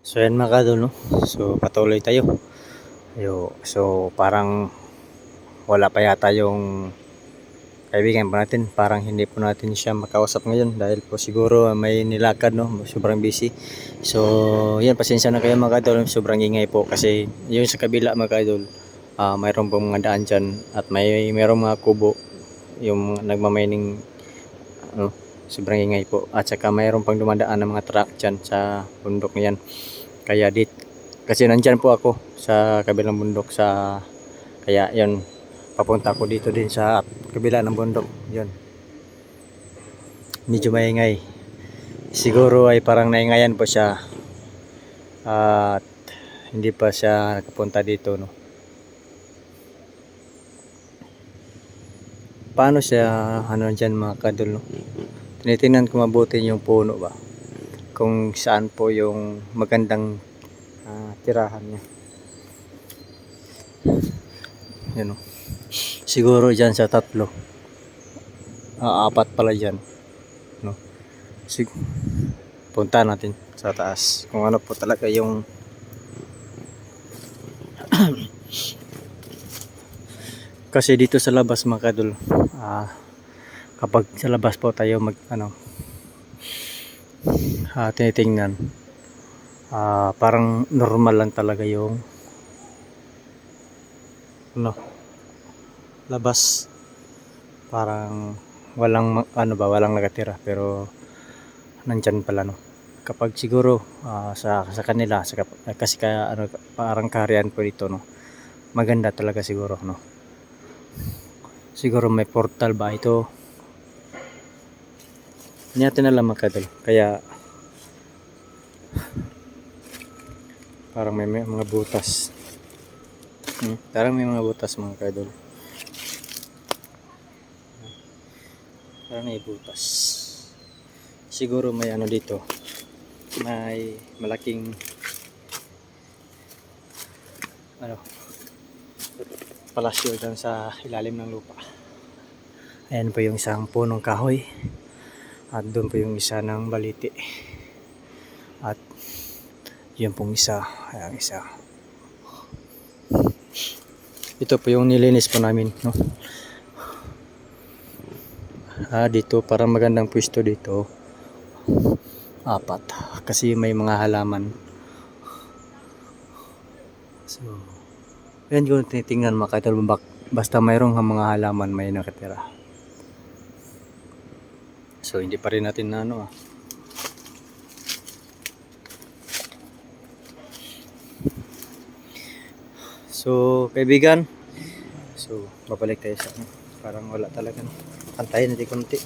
So yan mga kadol, no? So patuloy tayo. So parang wala pa yata yung kaibigan po natin. Parang hindi po natin siya makausap ngayon dahil po siguro may nilakad, no? Sobrang busy. So yan, pasensya na kayo mga kadol. Sobrang ingay po kasi yung sa kabila mga kadol, mayroon pong mga daan dyan at mayroong mga kubo yung nagmamining, ano, sobrang ingay po. At saka mayroon pang dumadaan ng mga truck dyan sa bundok niyan. Kaya kasi nandyan po ako sa kabilang bundok kaya yon, papunta ako dito din sa kabila ng bundok. Yon, medyo maingay. Siguro ay parang naingayan po siya at hindi pa siya nakapunta dito, no? Paano siya ano dyan mga kadol, no? Tinitingnan ko mabuti yung puno ba, kung saan po yung magandang tirahan niya. Yan, no? Siguro dyan sa tatlo, apat pala dyan, no? Punta natin sa taas kung ano po talaga yung kasi dito sa labas mga kadol, kapag sa labas po tayo tinitingnan, parang normal lang talaga yung labas, parang walang nakatira pero nandyan pala, no? Kapag siguro sa kanila kasi parang kaharian po dito, no? Maganda talaga siguro, no? Siguro may portal ba ito, hindi natin alam mga kadol, kaya parang may mga butas. Parang may mga butas mga kadol, parang may butas. Siguro may ano dito, may malaking palasyo dyan sa ilalim ng lupa. Ayan po yung isang punong kahoy at doon po yung isa ng baliti at yun pong isa, ayan isa. Ito po yung nilinis po namin, no? Dito parang magandang pwesto dito, apat, kasi may mga halaman. So yan yung tinitingnan mga kadol, basta mayroong mga halaman may nakatira. So hindi pa rin natin na So kaibigan, so babalik tayo sa parang wala talaga, no? Pantayin natin konti.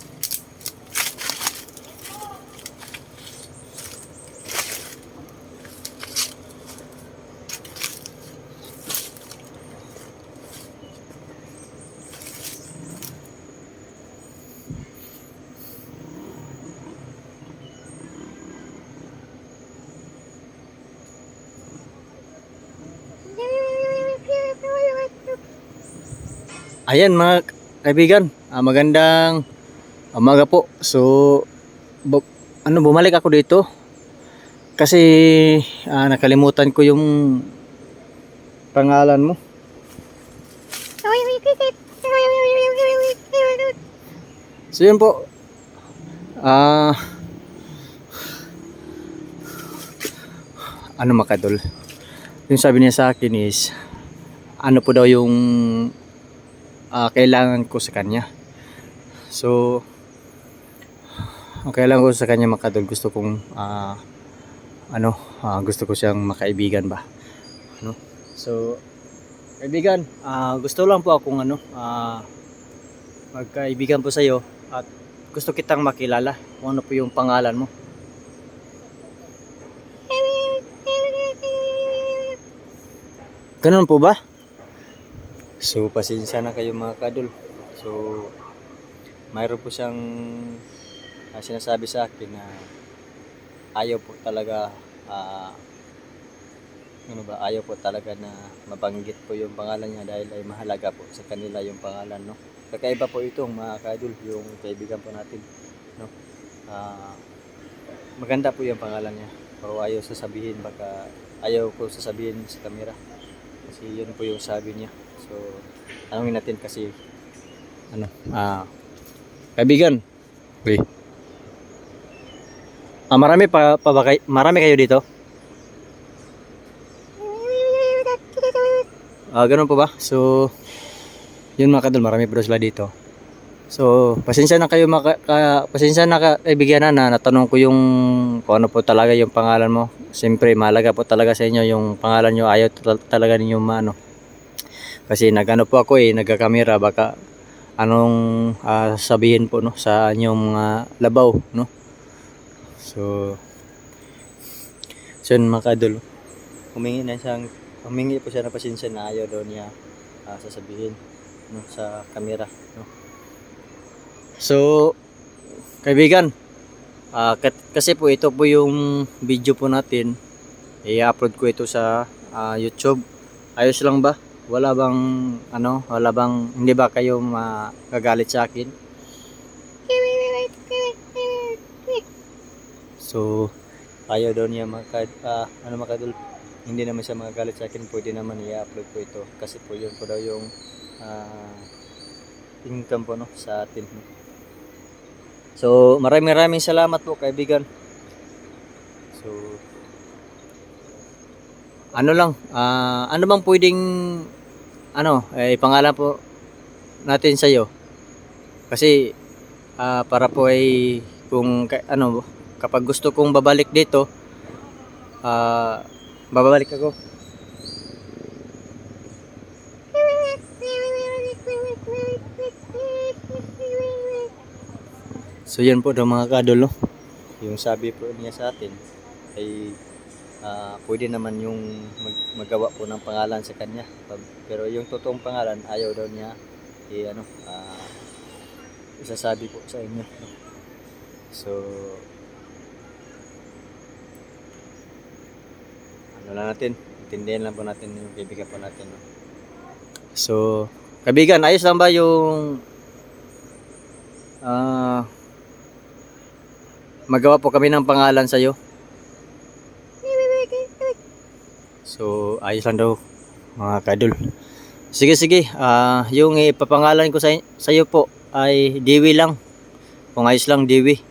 Ayan mga kaibigan, magandang umaga po. So bumalik ako dito kasi nakalimutan ko yung pangalan mo. So yun po, mga kadol, yung sabi niya sa akin is ano po daw yung kailangan ko sa kanya. So ang kailangan ko sa kanya mga kadol, gusto kong gusto ko siyang makaibigan ba, no? So kaibigan, gusto lang po akong magkaibigan po sa iyo at gusto kitang makilala kung ano po yung pangalan mo. Ganun po ba? So pasensya na kayo mga kadol. So mayroon po siyang sinasabi sa akin na ayaw po talaga ayaw po talaga na mabanggit po yung pangalan niya dahil ay mahalaga po sa kanila yung pangalan, no? Kakaiba po itong mga kadol, yung kaibigan po natin, no? Maganda po yung pangalan niya. Pero ayaw sasabihin, baka ayaw ko sasabihin sa camera. Kasi yun po yung sabi niya. So, tanungin natin kasi, ano, kaibigan. Uy. Marami kayo dito? Ganun po ba? So, yun mga kadol, marami po sila dito. So, pasensya na kayo pasensya na kaibigan na natanong ko yung kung ano po talaga yung pangalan mo. Siyempre, mahalaga po talaga sa inyo yung pangalan nyo. Ayaw talaga ninyo maano. Kasi nagano po ako nagka-camera, baka anong sabihin po no sa inyong labaw no. So, yun mga kadol. Humingi po siya ng pasensya na ayaw daw niya sasabihin no sa camera no. So, kaibigan, kasi po ito po yung video po natin, i-upload ko ito sa YouTube. Ayos lang ba? Wala bang hindi ba kayo magagalit sa akin? So, ayaw daw niya makadul. Hindi naman siya magagalit sa akin, pwede naman i-upload ko ito kasi po yun po daw yung income po no sa atin. So, maraming salamat po kaibigan. So, ano bang pwedeng ipangalan po natin sa iyo? Kasi para po ay kapag gusto kong babalik dito, babalik ako. So yan po daw mga kadol no? Yung sabi po niya sa atin ay pwede naman yung magawa po ng pangalan sa kanya, pero yung totoong pangalan ayaw daw niya isasabi po sa inyo no? So intindihan lang po natin yung kaibigan po natin no? So kaibigan, ayos lang ba yung magawa po kami ng pangalan sa iyo? So, ayos lang daw mga kadol. Sige, yung ipapangalan ko sa iyo po ay Dewi lang. Kung ayos lang, Dewi.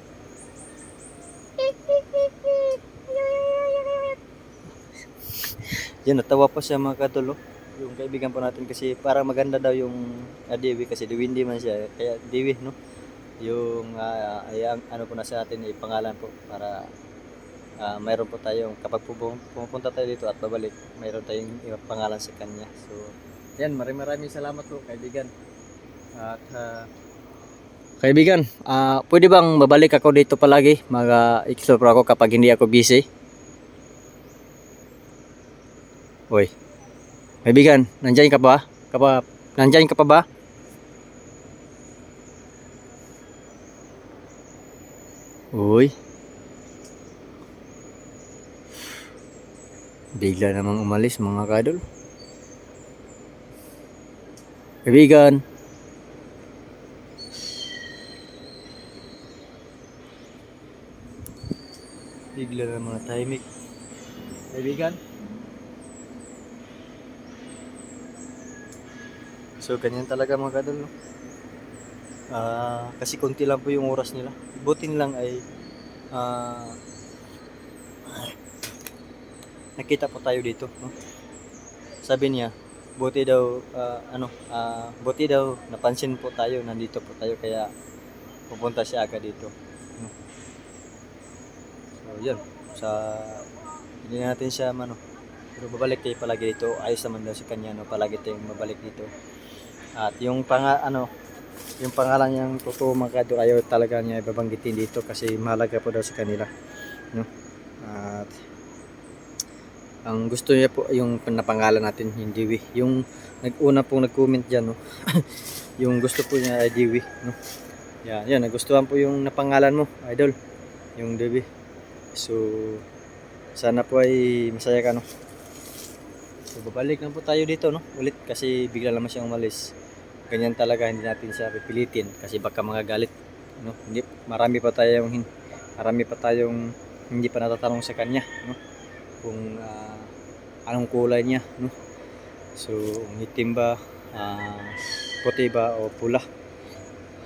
Yan, natawa pa siya mga kadol. Yung kaibigan po natin kasi parang maganda daw yung Dewi kasi Dewindi man siya. Kaya Dewi, no? Yung ano po na sa atin ipangalan po para mayroon po tayong kapag pumunta tayo dito at babalik, mayroon tayong pangalan sa kanya. So yan, maraming salamat po kaibigan. At kaibigan, pwede bang babalik ako dito palagi? Mag-explore ako kapag hindi ako busy. Oy, kaibigan, nandyan ka ba? Nandyan ka pa ba? Uy, bigla namang umalis mga kadol. Kaibigan, bigla namang tahimik. Kaibigan, so ganyan talaga mga kadol no? Kasi konti lang po yung oras nila. Butin lang ay nakita po tayo dito no? Sabi niya buti daw napansin po tayo, nandito po tayo kaya pupunta siya agad dito no? So yun, hindi natin siya pero babalik tayo palagi dito. Ayos naman daw sa kanya no? Palagi tayong mabalik dito. At yung yung pangalan niyang totoo mga kadol ayaw talaga niya ibabanggitin dito kasi mahalaga po daw sa kanila no? At ang gusto niya po yung napangalan natin yung Dewi. Yung nag-una pong nag-comment dyan no? Yung gusto po niya ay Dewi no? Yan, nagustuhan po yung napangalan mo idol, yung Dewi. So sana po ay masaya ka no? So babalik na po tayo dito no? Ulit kasi bigla naman siyang umalis. Ganyan talaga, hindi natin siya pipilitin kasi baka magagalit no? Marami pa tayong hindi pa natatanong sa kanya, no? Kung anong kulay niya, no? So itim ba, puti ba o pula.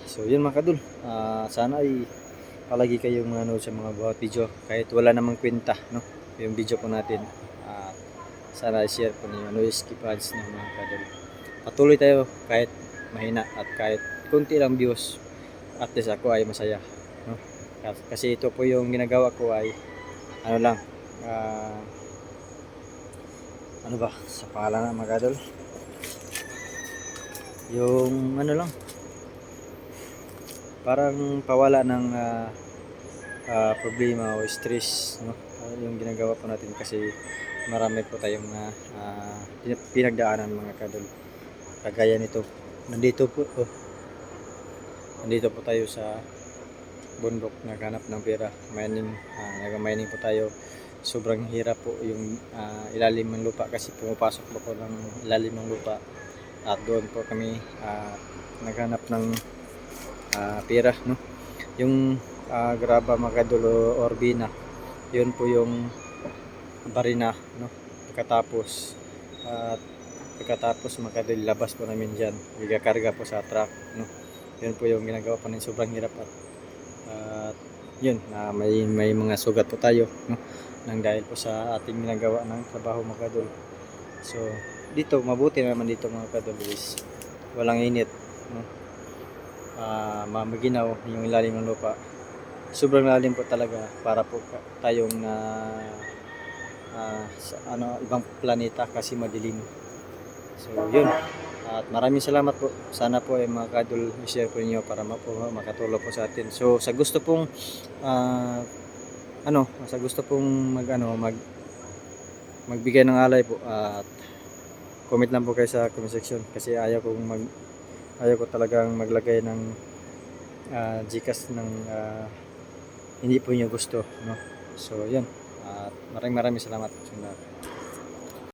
So yun mga kadol, sana ay palagi kayong manood sa mga bawat video kahit wala namang kwenta, no? Yung video po natin, sana i-share po niyo, no skip ads ng mga kadol. Patuloy tayo kahit mahina at kahit kunti lang views, at least ako ay masaya, no? Kasi ito po yung ginagawa ko ay ano lang, ano ba sa pangalan ng mga kadol, yung ano lang, parang pawala ng problema o stress, no? Yung ginagawa po natin kasi marami po tayong pinagdaanan mga kadol. Kagaya nito, nandito po tayo sa bundok, naghanap ng pera, mining, nag-mining po tayo. Sobrang hirap po yung ilalim ng lupa kasi pumapasok po ng ilalim ng lupa, at doon po kami naghanap ng pera, no? Yung graba mga kadol o orbina, yun po yung barina, no? Pagkatapos mga kadol, labas po namin dyan, igakarga po sa truck, no? Yun po yung ginagawa po namin, sobrang hirap. At yun, may mga sugat po tayo, no? Nang dahil po sa ating ginagawa ng trabaho mga kadol. So dito mabuti naman dito mga kadol is walang init, no? Mamaginaw yung ilalim ng lupa, sobrang lalim po talaga, para po tayong sa ibang planeta kasi madilim. So yun, at maraming salamat po. Sana po ay mga kadol i-share po niyo para makatulong po sa atin. So sa gusto pong magbigay ng alay po, at comment lang po kayo sa comment section, kasi ayaw ko talagang maglagay ng Gcash ng hindi po niyo gusto, no? So yun, at maraming salamat po sa lahat.